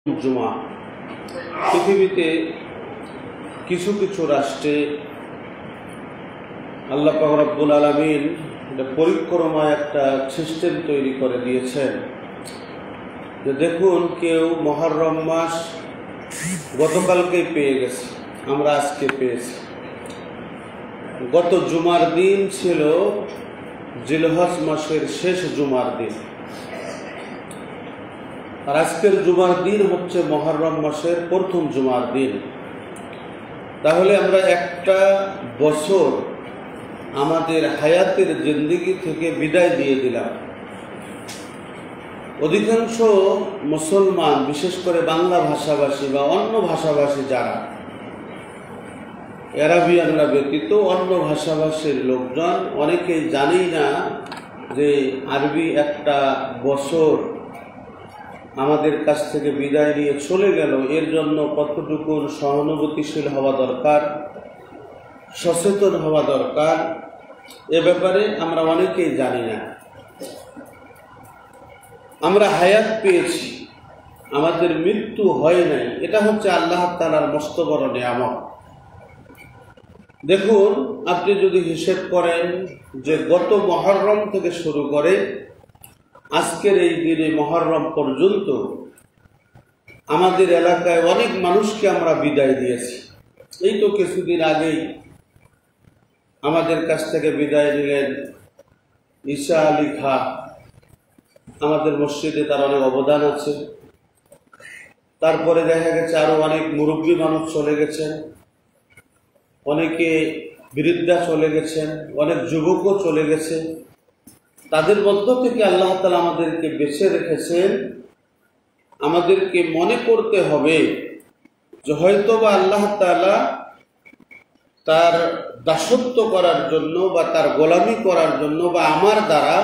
জুমা পৃথিবীতে কিছু কিছু রাষ্ট্রে আল্লাহ পাক রব্বুল আলামিন পরিক্রমা একটা সিস্টেম তৈরি করে দিয়েছেন যে দেখুন কেউ মুহররম মাস গতকালকেই পেয়ে গেছে, আমরা আজকে পেয়েছি। গত জুমার দিন ছিল জিলহজ মাসের শেষ জুমার দিন, আর আজকের জুমার দিন হচ্ছে মুহররম মাসের প্রথম জুমার দিন। তাহলে আমরা একটা বছর আমাদের হায়াতের জিন্দেগি থেকে বিদায় দিয়ে দিলাম। অধিকাংশ মুসলমান, বিশেষ করে বাংলা ভাষাভাষী বা অন্য ভাষাভাষী যারা, আরবিয়ানরা ব্যতীত অন্য ভাষাভাষীর লোকজন অনেকেই জানেই না যে আরবি একটা বছর আমাদের কাছ থেকে বিদায় নিয়ে চলে গেল। এর জন্য কতটুকু সহানুভূতিশীল হওয়া দরকার, সচেতন হওয়া দরকার, এ ব্যাপারে আমরা অনেকেই জানি না। আমরা হায়াত পেয়েছি, আমাদের মৃত্যু হয় নাই, এটা হচ্ছে আল্লাহ তাআলার মস্ত বড় নিয়ামত। দেখুন, আপনি যদি হিসেব করেন যে গত মুহররম থেকে শুরু করে আজকের এই দিনে মুহররম পর্যন্ত আমাদের এলাকায় অনেক মানুষকে আমরা বিদায় দিয়েছি। এই তো কিছুদিন আগেই আমাদের কাছ থেকে বিদায় নিলেন ঈসা আলী খা। আমাদের মসজিদে তার অনেক অবদান আছে। তারপরে দেখা গেছে আরো অনেক মুরব্বী মানুষ চলে গেছেন, অনেকে বৃদ্ধা চলে গেছেন, অনেক যুবকও চলে গেছে। তাদের মধ্য থেকে আল্লাহ তাআলা আমাদেরকে বেছে রেখেছেন। আমাদেরকে মনে করতে হবে যে হয়তোবা আল্লাহ তাআলা তার দাসত্ব করার জন্য বা তার গোলামি করার জন্য বা আমার দ্বারা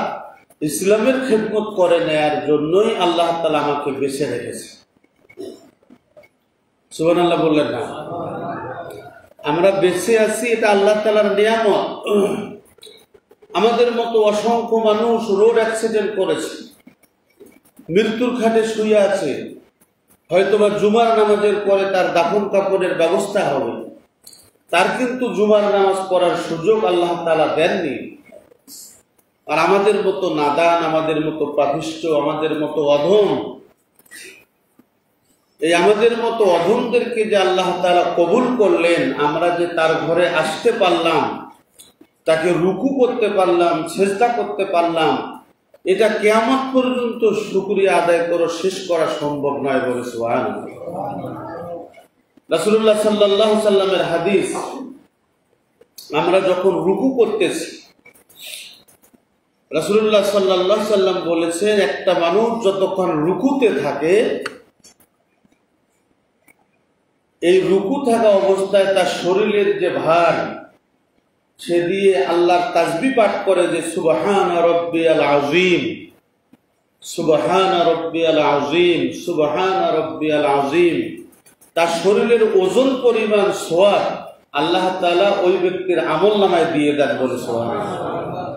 ইসলামের খেদমত করে নেয়ার জন্যই আল্লাহ তাআলা আমাকে বেছে রেখেছে। সুবহানাল্লাহ বললেন না? আমরা বেঁচে আছি, এটা আল্লাহ তাআলার নিয়ামত। আমাদের মতো অসংখ্য মানুষ রোড অ্যাক্সিডেন্ট করেছে, মৃত্যুর খাটে শুয়ে আছে। হয়তোবা জুমার নামাজের পরে তার দাফন কাফনের ব্যবস্থা হবে, তার কিন্তু জুমার নামাজ পড়ার সুযোগ আল্লাহ তাআলা দেননি। আর আমাদের মতো নাদান, আমাদের মতো পাপিষ্ঠ, আমাদের মতো অধম, এই আমাদের মতো অধমদেরকে যে আল্লাহ তাআলা কবুল করলেন, আমরা যে তার ঘরে আসতে পারলাম, তাকে রুকু করতে পারলাম, সেজদা করতে পারলাম, এটা কিয়ামত পর্যন্ত শুকরিয়া আদায় করে শেষ করা সম্ভব নয় বলে সুবহানাল্লাহ। রাসূলুল্লাহ সাল্লাল্লাহু আলাইহি সাল্লামের হাদিস, আমরা যখন রুকু করতেছি রাসূলুল্লাহ সাল্লাল্লাহু আলাইহি সাল্লাম বলেছেন, একটা মানুষ যতক্ষণ রুকুতে থাকে, এই রুকু থাকা অবস্থায় তার শরীরের যে ভার, সে দিয়ে আল্লাহর তাসবিহ পাঠ করে যে সুবহানা রাব্বিয়াল আযীম, সুবহানা রাব্বিয়াল আযীম, সুবহানা রাব্বিয়াল আযীম, তার শরীরের ওজন পরিমাণ সওয়াব আল্লাহ তাআলা ওই ব্যক্তির আমলনামায় দিয়ে দেন বলে সুবহানাল্লাহ।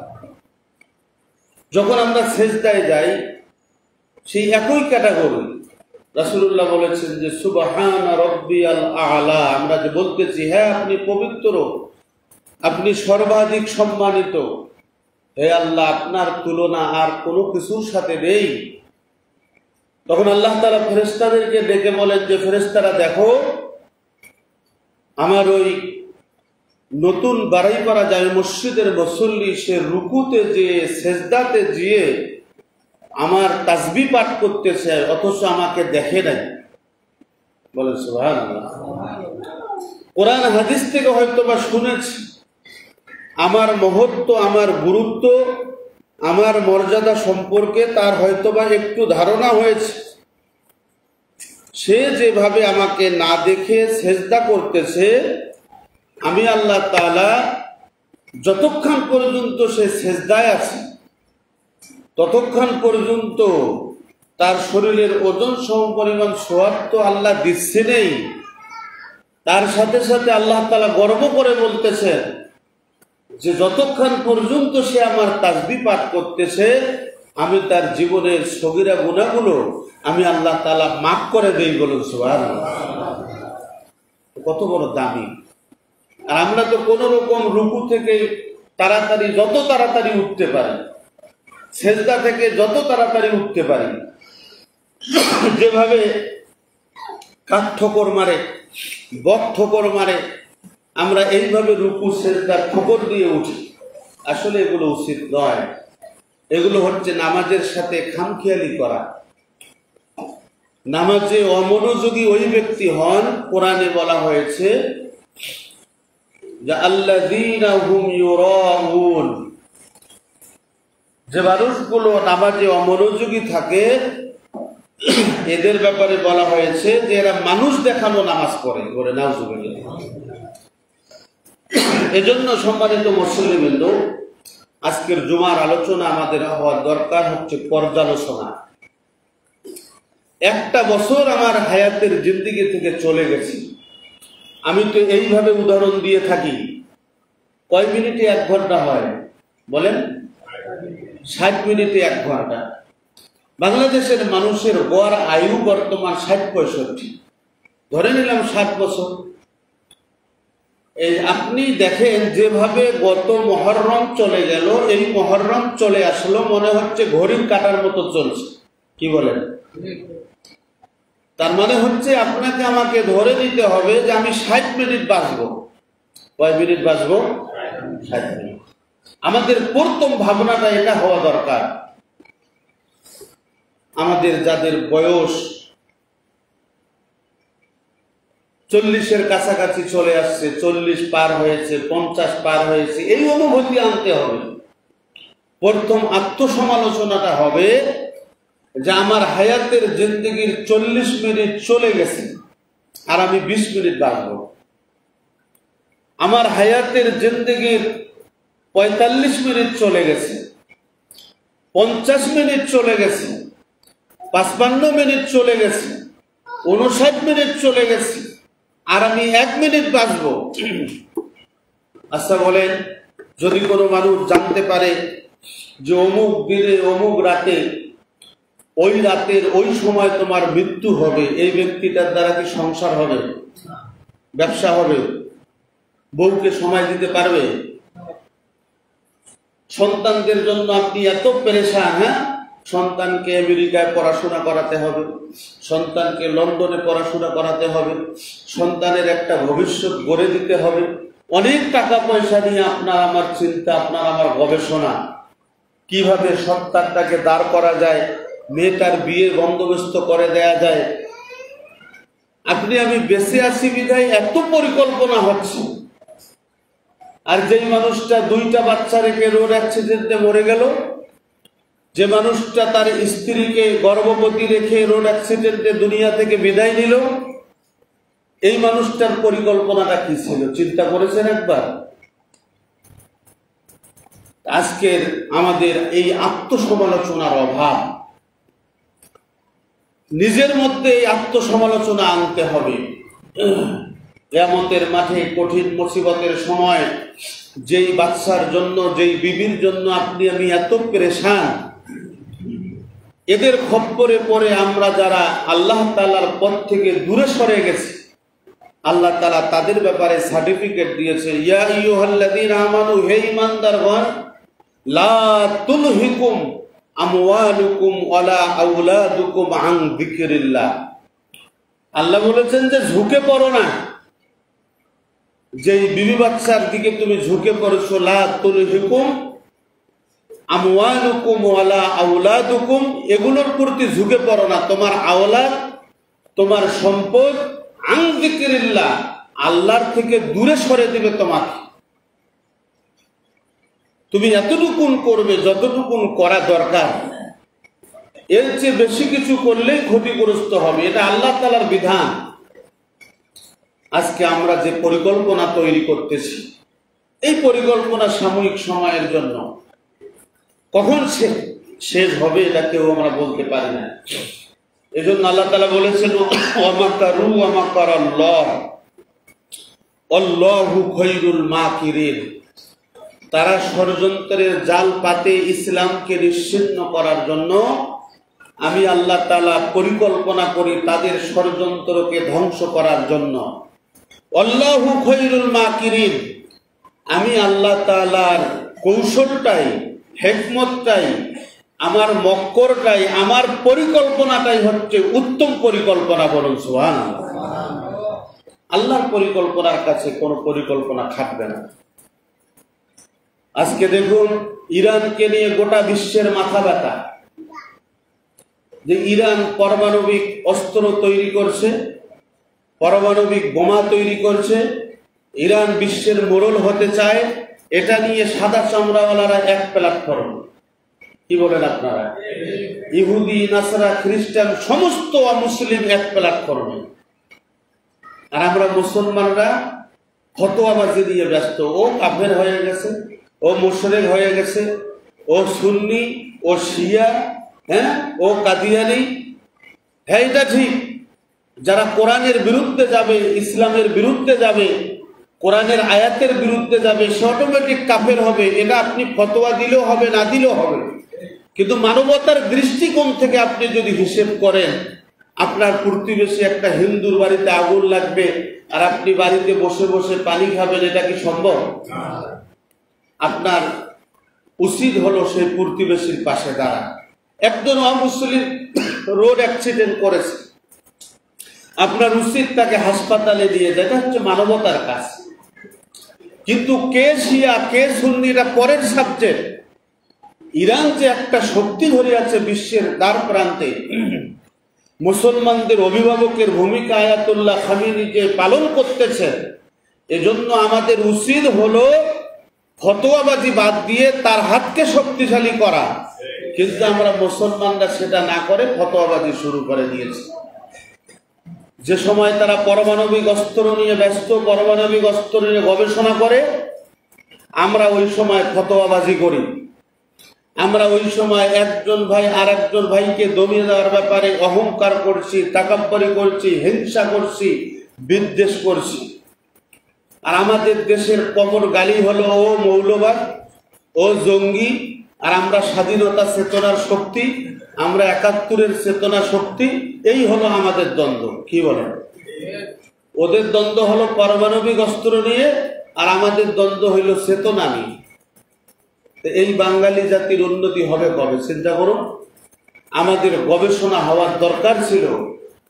যখন আমরা সেজদায় যাই, সেই একই ক্যাটাগরি রাসূলুল্লাহ বলেছেন যে সুবহানা রাব্বিয়াল আ'লা, আমরা যে বলতেছি হ্যাঁ আপনি পবিত্র, আপনি সর্বাধিক সম্মানিত, হে আল্লাহ আপনার তুলনা আর কোনো কিছুর সাথে নেই। তখন আল্লাহ তাআলা ফেরেশতাদেরকে ডেকে বলেন যে ফেরেশতারা দেখো, আমার ওই নতুন বাড়াইপাড়া জামে মসজিদের মুসল্লি, সে রুকুতে যে সেজদাতে গিয়ে আমার তাসবিহ পাঠ করতেছে, অথচ আমাকে দেখে নাই। বলেন সুবহানাল্লাহ। কোরআন হাদিস থেকে হয়তো বা শুনেছি, আমার মহত্ব, আমার গুরুত্ব, আমার মর্যাদা সম্পর্কে তার হয়তোবা একটু ধারণা হয়েছে। সে যেভাবে আমাকে না দেখে সেজদা করতেছে, আমি আল্লাহ তাআলা যতক্ষণ পর্যন্ত সে সেজদায় আছে, ততক্ষণ পর্যন্ত তার শরীরের ওজন সমপরিমাণ সওয়াব তো আল্লাহ দিচ্ছে নেই। তার সাথে সাথে আল্লাহ তাআলা গর্ব করে বলতেছেন যে যতক্ষণ পর্যন্ত সে আমার তাসবিহ পাঠ করতেছে, আমি তার জীবনের সগীরা গুনাহগুলো আমি আল্লাহ তাআলা মাফ করে দেই। বলুন সুবহানাল্লাহ। কত বড় দামি। আর আমরা তো কোন রকম রুকু থেকে তাড়াতাড়ি, যত তাড়াতাড়ি উঠতে পারি, সেজদা থেকে যত তাড়াতাড়ি উঠতে পারি, যেভাবে কাঠ ঠোকর মারে, বক ঠোকর মারে, আমরা এইভাবে রুকু সেজদার ঠোকর দিয়ে উঠি। আসলে এগুলো উচিত নয়। এগুলো হচ্ছে নামাজের সাথে খামখেয়ালি করা। নামাজে অমনোযোগী ওই ব্যক্তি হন, কোরআনে বলা হয়েছে যে আল্লাযীনা হুম ইউরাউন, যে মানুষগুলো নামাজে অমনোযোগী থাকে এদের ব্যাপারে বলা হয়েছে যে এরা মানুষ দেখানো নামাজ পড়ে নাউজুবিল্লাহ। এজন্য সম্মানিত মুসলিমবৃন্দ, আজকের জুমার আলোচনা আমাদের হওয়ার দরকার হচ্ছে পর্যালোচনা। একটা বছর আমার হায়াতের জিন্দেগি থেকে চলে গেছে। আমি তো এইভাবে উদাহরণ দিয়ে থাকি, কয় মিনিটে 1 ঘন্টা হয় বলেন? 60 মিনিটে 1 ঘন্টা। বাংলাদেশের মানুষের গড় আয়ু বর্তমান 60-65, ধরে নিলাম 60 বছর। এই আপনি দেখেন যেভাবে গত মহররম চলে গেল, এই মহররম চলে আসলো, মনে হচ্ছে ঘড়ির কাঁটার মতো চলছে। কি বলেন? তার মানে হচ্ছে আপনাকে আমাকে ধরে নিতে হবে যে আমি 60 মিনিট বাঁচবো। কয় মিনিট বাঁচবো? 60 মিনিট। আমাদের প্রথম ভাবনাটা এটা হওয়া দরকার। আমাদের যাদের বয়স 40-এর কাছাকাছি চলে আসছে, 40 পার হয়েছে, 50 পার হয়েছে, এই অনুভূতি আনতে হবে। প্রথম আত্মসমালোচনাটা হবে যে আমার হায়াতের জিন্দেগির 40 মিনিট চলে গেছে আর আমি 20 মিনিট বাঁচব। আমার হায়াতের জিন্দেগির 45 মিনিট চলে গেছে, 50 মিনিট চলে গেছে, 55 মিনিট চলে গেছে, 59 মিনিট চলে গেছে, আর আমি 1 মিনিট বাঁচব। আচ্ছা বলেন, যদি কোনো মানুষ জানতে পারে যে অমুক দিনে অমুক রাতে, ওই রাতের ওই সময় তোমার মৃত্যু হবে, এই ব্যক্তিটার দ্বারা কি সংসার হবে? ব্যবসা হবে? বউকে সময় দিতে পারবে? সন্তানদের জন্য আপনি এত পেরেশান, হ্যাঁ, সন্তানকে আমেরিকায় পড়াশোনা করাতে হবে, সন্তানকে লন্ডনে পড়াশোনা করাতে হবে, সন্তানের একটা ভবিষ্যৎ গড়ে দিতে হবে। অনেক টাকা পয়সা নিয়ে আপনার আমার চিন্তা, আপনার আমার গবেষণা, কিভাবে সন্তানটাকে দাঁড় করা যায়, মেয়েটার বিয়ে বন্দোবস্ত করে দেয়া যায়। আপনি আমি বেঁচে আছি বিধায় এত পরিকল্পনা হচ্ছে। আর যেই মানুষটা 2টা বাচ্চা রেখে রোড অ্যাক্সিডেন্টে মরে গেল, যে মানুষটা তার স্ত্রীকে গর্ভবতী রেখে রোড অ্যাক্সিডেন্টে দুনিয়া থেকে বিদায় নিল, এই মানুষটার পরিকল্পনাটা কি ছিল? চিন্তা করেছেন একবার? আজকের আমাদের এই আত্মসমালোচনার অভাব, নিজের মধ্যে এই আত্মসমালোচনা আনতে হবে। কিয়ামতের মাঠে কঠিন মুসিবতের সময় যেই বাচ্চার জন্য, যেই বিবির জন্য আপনি আমি এত পেরেশান, এদের খপ্পরে পড়ে আমরা যারা আল্লাহ তাআলার পথ থেকে দূরে সরে গেছি, আল্লাহ তাআলা তাদের ব্যাপারে সার্টিফিকেট দিয়েছে, ইয়া আইয়ুহাল্লাযীনা আমানু, হে ঈমানদারগণ, লা তুলহিকুম আমওয়ালুকুম ওয়ালা আওলাদুকুম আন যিকরিল্লাহ। আল্লাহ বলেছেন যে ঝুঁকে পড়ো না। যেই বিবি বাচ্চার দিকে তুমি ঝুঁকে পড়েছো, লা তুলহিকুম আমওয়ালুকুম ওয়ালা আওলাদুকুম, এগুলোর প্রতি ঝুঁকে পড়ো না। তোমার আওলাদ, তোমার সম্পদ, আন যিকরিল্লাহ, আল্লাহর থেকে দূরে সরে দিবে তোমাকে। তুমি এতটুকুন করবে যতটুকুন করা দরকার, এর চেয়ে বেশি কিছু করলেই ক্ষতিগ্রস্ত হবে। এটা আল্লাহ তাআলার বিধান। আজকে আমরা যে পরিকল্পনা তৈরি করতেছি, এই পরিকল্পনা সাময়িক সময়ের জন্য, কখন শেষ হবে এটা কেউ আমরা বলতে পারি না। এজন্য আল্লাহ তাআলা বলেছেন, ওয়া মাকারু ওয়া মাকারাল্লাহ আল্লাহু খায়রুল মাকিরিন। তারা ষড়যন্ত্রের জাল পাতে ইসলামকে নিশ্চিহ্ন করার জন্য আমি আল্লাহ তাআলা পরিকল্পনা করি তাদের ষড়যন্ত্রকে ধ্বংস করার জন্য। আল্লাহু খায়রুল মাকিরিন, আমি আল্লাহ তাআলার কৌশলটাই, হিকমতটাই, আমার মক্করটাই, আমার পরিকল্পনাটাই হচ্ছে উত্তম পরিকল্পনা। বলুন সুবহানাল্লাহ। আল্লাহর পরিকল্পনার কাছে কোনো পরিকল্পনা খাটবে না। আজকে দেখুন ইরানকে নিয়ে গোটা বিশ্বের মাথা ব্যথা, যে ইরান পারমাণবিক অস্ত্র তৈরি করছে, পারমাণবিক বোমা তৈরি করছে, ইরান বিশ্বের মোড়ল হতে চায়। এটা নিয়ে সাদা চামড়াওয়ালারা এক প্ল্যাটফর্ম। কি বলেন আপনারা? ইহুদি, নাসারা, খ্রিস্টান সমস্ত অমুসলিম এক প্ল্যাটফর্মে, আর আমরা মুসলমানরা ফতোয়াবাজি দিয়ে ব্যস্ত। ও কাফের হয়ে গেছে, ও মুশরিক হয়ে গেছে, ও সুন্নি, ও শিয়া, ও কাদিয়ানি। হ্যাঁ, এটা ঠিক। যারা কোরআনের বিরুদ্ধে যাবে, ইসলামের বিরুদ্ধে যাবে, কোরআনের আয়াতের বিরুদ্ধে যাবে, সে অটোমেটিক কাফের হবে। এটা আপনি ফতোয়া দিলেও হবে, না দিলেও হবে। কিন্তু মানবতার দৃষ্টিকোণ থেকে আপনি যদি হিসেব করেন, আপনার প্রতিবেশী একটা হিন্দুর বাড়িতে আগুন লাগবে আর আপনি বাড়িতে বসে বসে পানি খাবেন, এটা কি সম্ভব? আপনার উচিত হলো সেই প্রতিবেশীর পাশে দাঁড়া। একজন অমুসলিম রোড অ্যাক্সিডেন্ট করেছে, আপনার উচিত তাকে হাসপাতালে দিয়ে যায়। এটা হচ্ছে মানবতার কাজ। কিন্তু কে শিয়া, কে সুন্নি, এটা পরের সাবজেক্ট। ইরান যে একটা শক্তি ধরে আছে বিশ্বের দ্বার প্রান্তে, মুসলমানদের অভিভাবকের ভূমিকা আয়াতুল্লাহ খামেনি যে পালন করতেছে, এজন্য আমাদের উচিত হলো ফতোয়াবাজি বাদ দিয়ে তার হাতকে শক্তিশালী করা। কিন্তু আমরা মুসলমানরা সেটা না করে ফতোয়াবাজি শুরু করে দিয়েছি। যে সময় তারা পারমাণবিক অস্ত্র নিয়ে ব্যস্ত, পারমাণবিক অস্ত্র নিয়ে গবেষণা করে, আমরা ওই সময় ফতোয়াবাজি করি। আমরা ওই সময় একজন ভাই আর একজন ভাইকে দমিয়ে দেওয়ার ব্যাপারে অহংকার করছি, তাকাব্বুরি করছি, হিংসা করছি, বিদ্বেষ করছি। আর আমাদের দেশের কমর গালি হলো ও মৌলবাদ, ও জঙ্গি। আর আমরা স্বাধীনতা চেতনার শক্তি, আমরা ৭১-এর চেতনা শক্তি। এই হলো আমাদের দ্বন্দ্ব। কি বলেন? ওদের দ্বন্দ্ব হলো পারমাণবিক অস্ত্র নিয়ে, আর আমাদের দ্বন্দ্ব হইল চেতনা নিয়ে। এই বাঙালি জাতির উন্নতি হবে কবে? চিন্তা করুন। আমাদের গবেষণা হওয়ার দরকার ছিল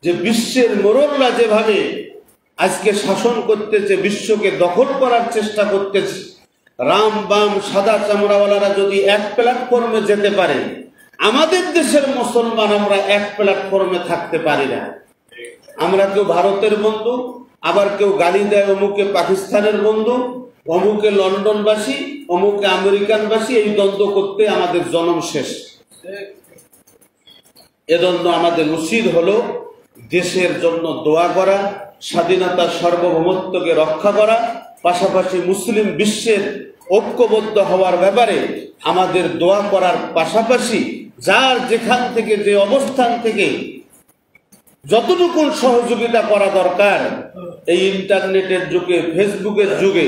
যে বিশ্বের মোড়লরা যেভাবে আজকে শাসন করতেছে, বিশ্বকে দখল করার চেষ্টা করতেছে, রাম বাম সাদা চামড়াওয়ালারা যদি এক প্ল্যাটফর্মে যেতে পারে, আমাদের দেশের মুসলমান আমরা এক প্ল্যাটফর্মে থাকতে পারি না। আমরা কেউ ভারতের বন্ধু, আবার কেউ গালি দেয় অমুকে পাকিস্তানের বন্ধু, অমুকে লন্ডনবাসী, অমুকে আমেরিকানবাসী। এই দ্বন্দ্ব করতে আমাদের জন্ম শেষ। এজন্য আমাদের উচিত হলো দেশের জন্য দোয়া করা, স্বাধীনতার সার্বভৌমত্বকে রক্ষা করা, পাশাপাশি মুসলিম বিশ্বের ঐক্যবদ্ধ হওয়ার ব্যাপারে আমাদের দোয়া করার পাশাপাশি যার যেখান থেকে, যে অবস্থান থেকে যতটুকু সহযোগিতা করা দরকার এই ইন্টারনেটের যুগে, ফেসবুকের যুগে,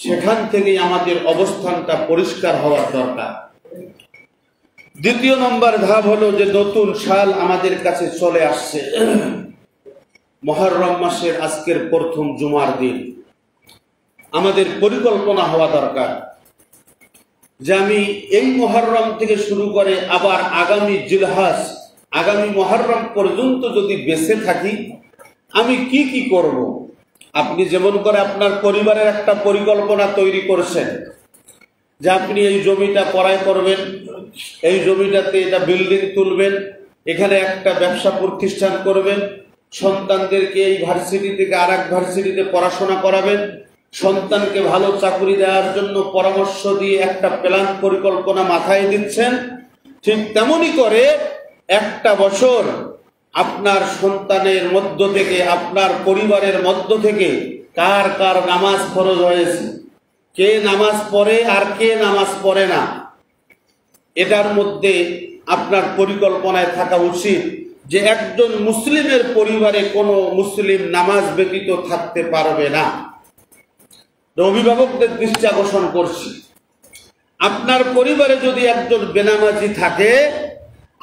সেখান থেকেই আমাদের অবস্থানটা পরিষ্কার হওয়ার দরকার। দ্বিতীয় নম্বর ধাপ হলো যে নতুন সাল আমাদের কাছে চলে আসছে। মুহররম মাসের আজকের প্রথম জুমার দিন। আমাদের পরিকল্পনা হওয়া দরকার যে আমি এই মুহররম থেকে শুরু করে আবার আগামী জিলহজ, আগামী মুহররম পর্যন্ত যদি বেঁচে থাকি, আমি কি কি করব। আপনি যেমন করে আপনার পরিবারের একটা পরিকল্পনা তৈরি করছেন যে আপনি এই জমিটা ক্রয় করবেন, এই জমিটাতে এটা বিল্ডিং তুলবেন, এখানে একটা ব্যবসা প্রতিষ্ঠান করবেন, সন্তানদেরকে এই ভার্সিটি থেকে আর এক ভার্সিটিতে পড়াশোনা করাবেন, সন্তানকে ভালো চাকরি দেওয়ার জন্য পরামর্শ দিয়ে একটা প্ল্যান পরিকল্পনা মাথায় দিচ্ছেন। ঠিক তেমনি করে একটা বছর আপনার সন্তানের মধ্য থেকে, আপনার পরিবারের মধ্য থেকে কার কার নামাজ ফরজ হয়েছে, কে নামাজ পড়ে আর কে নামাজ পড়ে না, এটার মধ্যে আপনার পরিকল্পনায় থাকা উচিত যে একজন মুসলিমের পরিবারে কোনো মুসলিম নামাজ ব্যতীত থাকতে পারবে না। অভিভাবকদের দৃষ্টি আকর্ষণ করছি, আপনার পরিবারে যদি একজন বেনামাজি থাকে,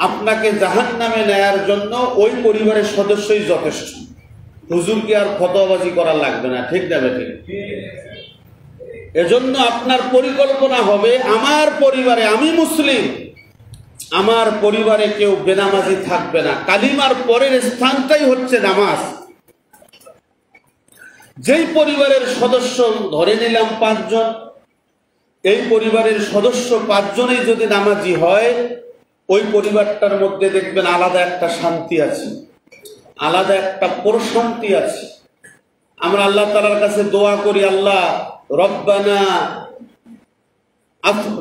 আপনাকে জাহান্নামে নেয়ার জন্য ওই পরিবারের সদস্যই যথেষ্ট। হুজুরকে আর ফতোয়াবাজি করা লাগবে না, ঠিক না বেঠিক? এজন্য আপনার পরিকল্পনা হবে, আমার পরিবারে, আমি মুসলিম, আমার পরিবারে কেউ বেনামাজি থাকবে না। কালিমার পরের স্থানটাই হচ্ছে নামাজ। যেই পরিবারের সদস্য ধরে নিলাম 5 জন, এই পরিবারের সদস্য 5 জনেই যদি নামাজি হয়, ওই পরিবারটার মধ্যে দেখবেন আলাদা একটা শান্তি আছে, আলাদা একটা প্রশান্তি আছে। আমরা আল্লাহ তাআলার কাছে দোয়া করি, আল্লাহ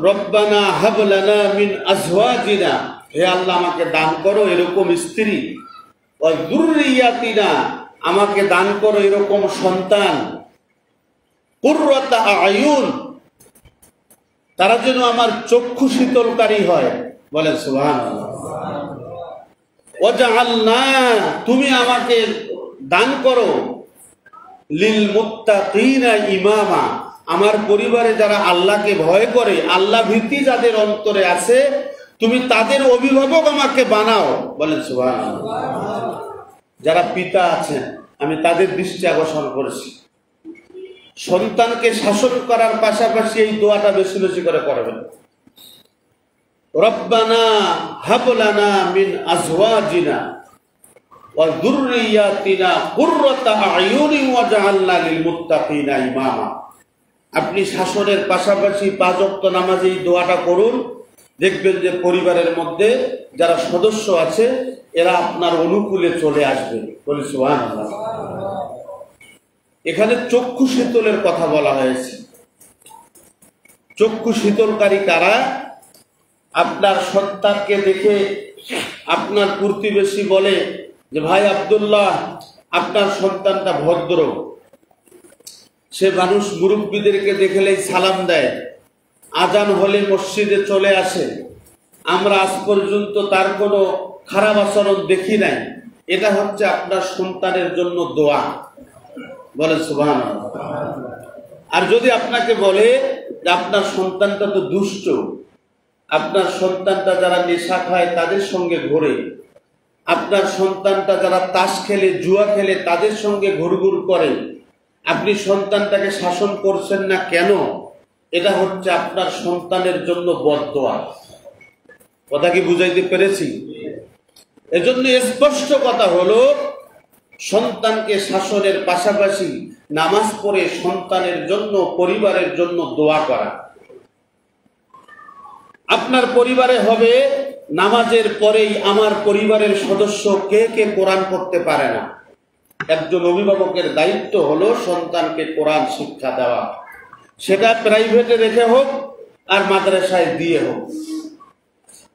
রব্বানা হাব লানা মিন আজওয়াজিনা, হে আল্লাহ আমাকে দান করো এরকম স্ত্রী, ওয়া যুররিয়াতিনা, আমাকে দান করো এরকম সন্তান, কুররাতা আয়ুন, তারা যেন আমার চক্ষু শীতলকারী হয়। বলেন সুবহানাল্লাহ। ওয়াজআলনা, তুমি আমাকে দান করো লিল মুত্তাকিনা ইমামা, আমার পরিবারে যারা আল্লাহকে ভয় করে, আল্লাহ ভীতি যাদের অন্তরে আছে, তুমি তাদের অভিভাবক আমাকে বানাও। বলেন সুবহানাল্লাহ। যারা পিতা আছেন, আমি তাদের দৃষ্টি আকর্ষণ করেছি, সন্তানকে শাসন করার পাশাপাশি এই দোয়াটা বেশি বেশি করে করবেন। রব্বানা হাব লানা মিন আজওয়াজিনা ওয়া যুররিয়াতিনা কুররাতা আয়ুনি ওয়াজআলনা লিল মুত্তাকিনা ইমামা। আপনি শাসনের পাশাপাশি 5 ওয়াক্ত নামাজে এই দোয়াটা করুন, দেখবেন যে পরিবারের মধ্যে যারা সদস্য আছে এরা আপনার অনুকূলে চলে আসবে। বলি সুবহানাল্লাহ। এখানে চক্ষু শীতলের কথা বলা হয়েছে। চক্ষু শীতলকারী কারা? আপনার সন্তানকে দেখে আপনার প্রতিবেশী বলে যে ভাই আব্দুল্লাহ, আপনার সন্তানটা ভদ্র, সে মানুষ মুরব্বীদেরকে দেখলেই সালাম দেয়, আজান হলে মসজিদে চলে আসে, আমরা আজ পর্যন্ত তার কোনো খারাপ আচরণ দেখি নাই। এটা হচ্ছে আপনার সন্তানের জন্য দোয়া। বলে সুবহানাল্লাহ। আর যদি আপনাকে বলে যে আপনার সন্তানটা তো দুষ্ট, আপনার সন্তানটা যারা নেশা খায় তাদের সঙ্গে ঘোরে, আপনার সন্তানটা যারা তাস খেলে, জুয়া খেলে তাদের সঙ্গে ঘুরঘুর করে, আপনি সন্তানটাকে শাসন করছেন না কেন? এটা হচ্ছে আপনার সন্তানের জন্য বদদোয়া। কথা কি বুঝাইতে পেরেছি? এজন্য স্পষ্ট কথা হলো, সন্তানকে শাসনের পাশাপাশি নামাজ পড়ে সন্তানের জন্য, পরিবারের জন্য দোয়া করা। আপনার পরিবারে হবে, নামাজের পরেই আমার পরিবারের সদস্য কে কে কোরআন পড়তে পারে না, একজন অভিভাবকের দায়িত্ব হলো সন্তানকে কোরআন শিক্ষা দেওয়া। সেটা প্রাইভেটে রেখে হোক আর মাদ্রাসায় দিয়ে হোক।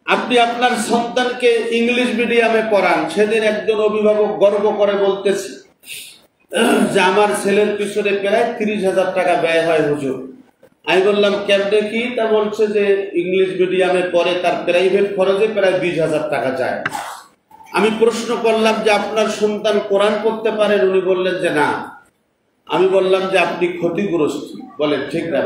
আপনি আপনার সন্তানকে ইংলিশ মিডিয়ামে পড়ান। সেদিন একজন অভিভাবক গর্ব করে বলতেছে যে আমার ছেলের পিছনে প্রায় 30,000 টাকা ব্যয় হয় হুজুর। আমি বললাম কেমনে কি? তা বলছে যে ইংলিশ মিডিয়ামে পড়ে, তার প্রাইভেট খরচে প্রায় 20,000 টাকা যায়। আমি প্রশ্ন করলাম যে আপনার সন্তান কোরআন পড়তে পারেন? উনি বললেন যে না। আমি বললাম যে আপনি ক্ষতিগ্রস্ত। বলেন ঠিক না?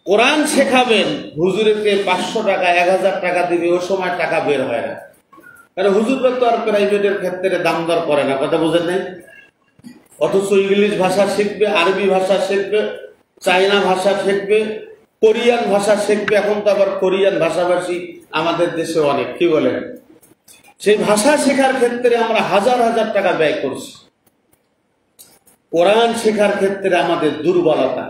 কোরআন শেখাবেন, হুজুরকে 500 টাকা 1000 টাকা দিবে, ওই সময় টাকা বের হয় না, কারণ হুজুররা তো আর প্রাইভেটের ক্ষেত্রে দাম দর করে না। কথা বুঝেন নাই? অথচ ইংলিশ ভাষা শিখবে, আরবি ভাষা শিখবে, চাইনা ভাষা শিখবে, কোরিয়ান ভাষা শিখবে। এখন তো আবার কোরিয়ান ভাষাভাষী আমাদের দেশে অনেক, কি বলেন? সেই ভাষা শেখার ক্ষেত্রে আমরা হাজার হাজার টাকা ব্যয় করছি। কোরআন শেখার ক্ষেত্রে আমাদের দুর্বলতা।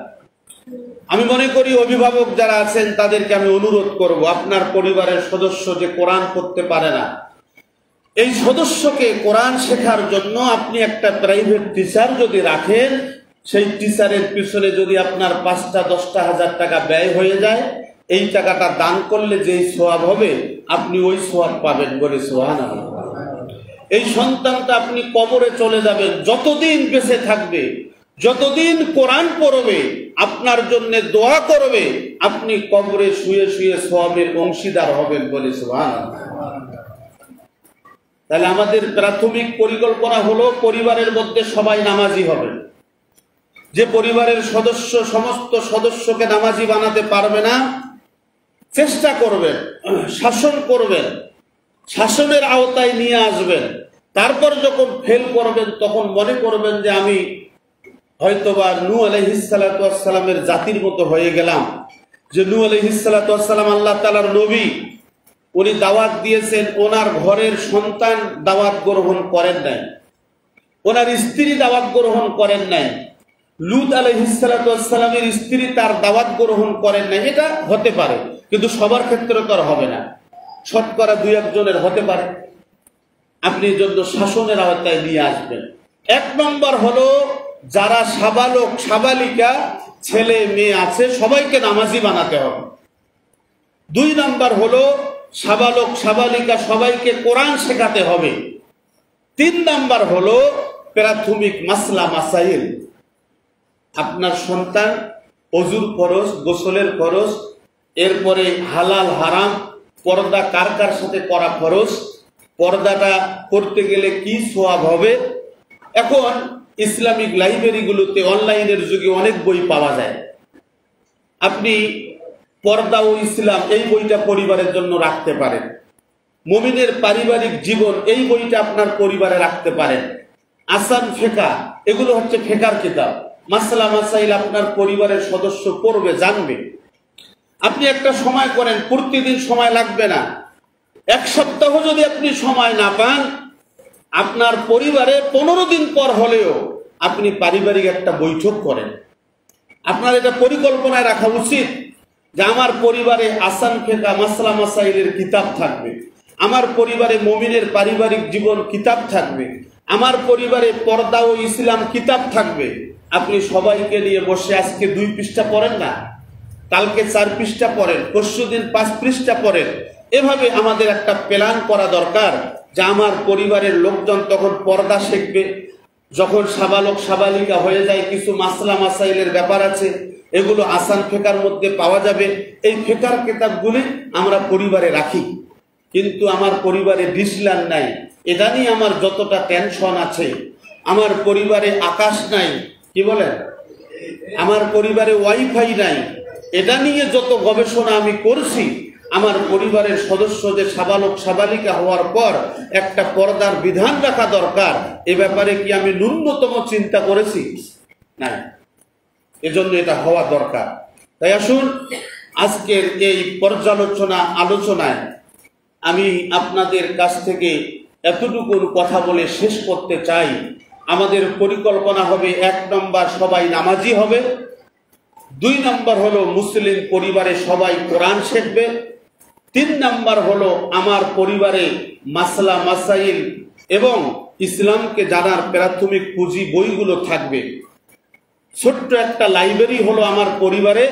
আমি মনে করি অভিভাবক যারা আছেন তাদেরকে আমি অনুরোধ করব, আপনার পরিবারের সদস্য যে কোরআন পড়তে পারে না, এই সদস্যকে কোরআন শেখার জন্য আপনি একটা প্রাইভেট টিচার যদি রাখেন, সেই টিচারের পিছনে যদি আপনার 5-10 হাজার টাকা ব্যয় হয়ে যায়, এই টাকাটা দান করলে যেই সওয়াব হবে আপনি ওই সওয়াব পাবেন। বলে সুবহানাল্লাহ। এই সন্তানটা আপনি কবরে চলে যাবেন, যতদিন বেঁচে থাকবে, যতদিন কোরআন পড়বে, আপনার জন্য দোয়া করবে, আপনি কবরে শুয়ে শুয়ে সওয়াবের অংশীদার হবেন। বলে সুবহানাল্লাহ। তাহলে আমাদের প্রাথমিক পরিকল্পনা হলো পরিবারের মধ্যে সবাই নামাজি হবে। যে পরিবারের সদস্য সমস্ত সদস্যকে নামাজি বানাতে পারবে না, চেষ্টা করবেন, শাসন করবেন, শাসনের আওতায় নিয়ে আসবেন। তারপর যখন ফেল করবেন তখন মনে করবেন যে আমি হয়তোবা নূহ আলাইহিস সালাতু ওয়াস সালামের জাতির মতো হয়ে গেলাম। যে নূহ আলাইহিস সালাতু ওয়াস সালাম আল্লাহ তাআলার নবী, উনি দাওয়াত দিয়েছেন, ওনার ঘরের সন্তান দাওয়াত গ্রহণ করেন নাই, ওনার স্ত্রী দাওয়াত গ্রহণ করেন নাই, লূত আলাইহিস সালাতু ওয়াস সালামের স্ত্রী তার দাওয়াত গ্রহণ করেন নাই। এটা হতে পারে, কিন্তু সবার ক্ষেত্রে তো আর হবে না, শতকরা 2-1 জনের হতে পারে। আপনি জন্য শাসনের আওতায় নিয়ে আসবেন। 1 নম্বর হলো যারা সাবালক সাবালিকা ছেলে মেয়ে আছে সবাইকে নামাজি বানাতে হবে। 2 নম্বর হলো সাবালক সাবালিকা সবাইকে কোরআন শেখাতে হবে। 3 নম্বর হলো প্রাথমিক মাসলা মাসাইল। আপনার সন্তান ওযুর ফরজ, গোসলের ফরজ, এরপরে হালাল হারাম, পর্দা কার কার সাথে করা ফরজ, পর্দাটা করতে গেলে কি সওয়াব হবে। এখন ইসলামিক লাইব্রেরিগুলোতে অনলাইনের যুগে অনেক বই পাওয়া যায়। আপনি পর্দা ও ইসলাম এই বইটা পরিবারের জন্য রাখতে পারেন। মুমিনের পারিবারিক জীবন এই বইটা আপনার পরিবারে রাখতে পারেন। আসান ফিকহ, এগুলো হচ্ছে ফিকহের কিতাব। মাসলা মাসাইল আপনার পরিবারের সদস্য পড়বে, জানবে। আপনি একটা সময় করেন, প্রতিদিন সময় লাগবে না, 1 সপ্তাহ যদি আপনি সময় না পান, আপনার পরিবারে 15 দিন পর হলেও আপনি পারিবারিক একটা বৈঠক করেন। আপনার এটা পরিকল্পনায় রাখা উচিত যে আমার পরিবারে আসান ফিকহ মাসলা মাসাইলের কিতাব থাকবে, আমার পরিবারে মুমিনের পারিবারিক জীবন কিতাব থাকবে, আমার পরিবারে পর্দা ও ইসলাম কিতাব থাকবে। আপনি সবাইকে নিয়ে বসে আজকে 2 পৃষ্ঠা পড়েন না, কালকে 4 পৃষ্ঠা পড়েন, পরশুদিন 5 পৃষ্ঠা পড়েন। এভাবে আমাদের একটা প্ল্যান করা দরকার যে আমার পরিবারের লোকজন তখন পর্দা শিখবে, যখন সাবালক সাবালিকা হয়ে যায় কিছু মাসলা মাসাইলের ব্যাপার আছে, এগুলো আসান ফিকহের মধ্যে পাওয়া যাবে। এই ফিকহের কিতাবগুলি আমরা পরিবারে রাখি, কিন্তু আমার পরিবারে ডিসলাইন নাই, এটা নিয়ে আমার যতটা টেনশন আছে। আমার পরিবারে আকাশ নাই, কি বলেন, আমার পরিবারে ওয়াইফাই নাই, এটা নিয়ে যত গবেষণা আমি করছি। আমার পরিবারের সদস্যদের সাবালক সাবালিকা হওয়ার পর একটা পর্দার বিধান রাখা দরকার, এ ব্যাপারে কি আমি ন্যূনতম চিন্তা করেছি? না, এজন্য এটা হওয়া দরকার। তাই আসুন আজকের এই পর্যালোচনা আলোচনায় আমি আপনাদের কাছ থেকে এতটুকু কথা বলে শেষ করতে চাই। আমাদের পরিকল্পনা হবে 1 নম্বর সবাই নামাজি হবে, 2 নম্বর হলো মুসলিম পরিবারে সবাই কোরআন শিখবে, 3 নম্বর হলো আমার পরিবারে মাসলা মাসাইল এবং ইসলামকে জানার প্রাথমিক পুঁজি বইগুলো থাকবে। ছোট্ট একটা লাইব্রেরি হলো আমার পরিবারে,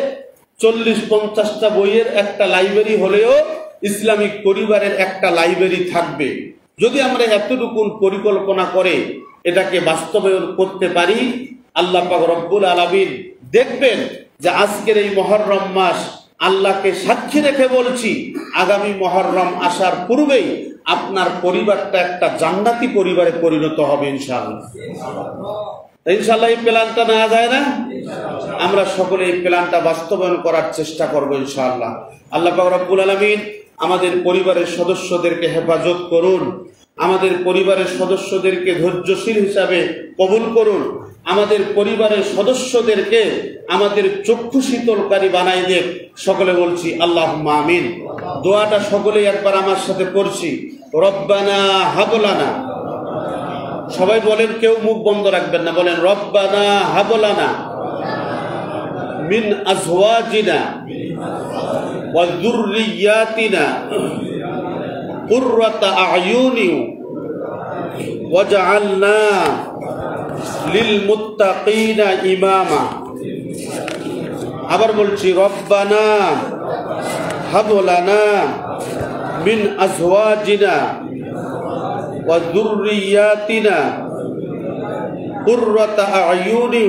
40-50টা বইয়ের একটা লাইব্রেরি হলেও ইসলামিক পরিবারের একটা লাইব্রেরি থাকবে। যদি আমরা এতটুকু পরিকল্পনা করে এটাকে বাস্তবায়ন করতে পারি, আল্লাহ পাক রব্বুল আলামিন দেখবেন যে আজকের এই মুহররম মাস, আল্লাহকে সাক্ষী রেখে বলছি, আগামী মুহররম আসার পূর্বেই আপনার পরিবারটা একটা জান্নাতি পরিবারে পরিণত হবে ইনশাআল্লাহ। ইনশাআল্লাহ এই প্ল্যানটা নেওয়া যায় না? আমরা সকলে এই প্ল্যানটা বাস্তবায়ন করার চেষ্টা করব ইনশাআল্লাহ। আল্লাহ পাক রব্বুল আলামিন আমাদের পরিবারের সদস্যদেরকে হেফাজত করুন, আমাদের পরিবারের সদস্যদেরকে ধৈর্যশীল হিসাবে কবুল করুন, আমাদের পরিবারের সদস্যদেরকে আমাদের চক্ষু শীতলকারী বানাই দেন। সকলে বলছি আল্লাহুম্মা আমিন। দোয়াটা সকলেই একবার আমার সাথে পড়ছি, রব্বানা হাবলানা। সবাই বলেন, কেউ মুখ বন্ধ রাখবেন না, বলেন রব্বানা হাবলানা মিন আজওয়াজিনা ওয়া যুররিয়াতিনা কুররাতা আ'য়ুনি ওয়াজআলনা লিল মুত্তাকিনা ইমামা। আবার বলছি, রব্বানা হাবলানা মিন আজওয়াজিনা ওয়া যুররিয়াতিনা কুররাতা আ'য়ুনি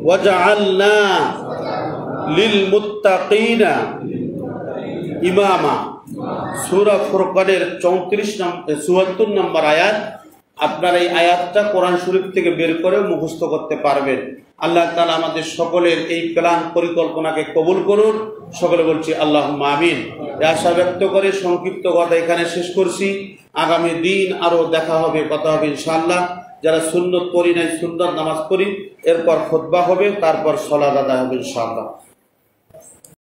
ওয়াজআলনা লিল মুত্তাকিনা ইমামা। সূরা ফুরকানের 74 নম্বর আয়াত, আপনার এই আয়াতটা কোরআন শরীফ থেকে বের করে মুখস্থ করতে পারবেন। আল্লাহ তাআলা আমাদের সকলের এই প্ল্যান পরিকল্পনাকে কবুল করুন। সকলে বলছি আল্লাহুম্মা আমিন। এই আশা ব্যক্ত করে সংক্ষিপ্ত কথা এখানে শেষ করছি। আগামী দিন আরো দেখা হবে, কথা হবে ইনশাআল্লাহ। যারা সুন্নত পড়ি নাই সুন্নত নামাজ পড়ি, এরপর খুতবা হবে, তারপর সালাত আদায় হবে ইনশাআল্লাহ।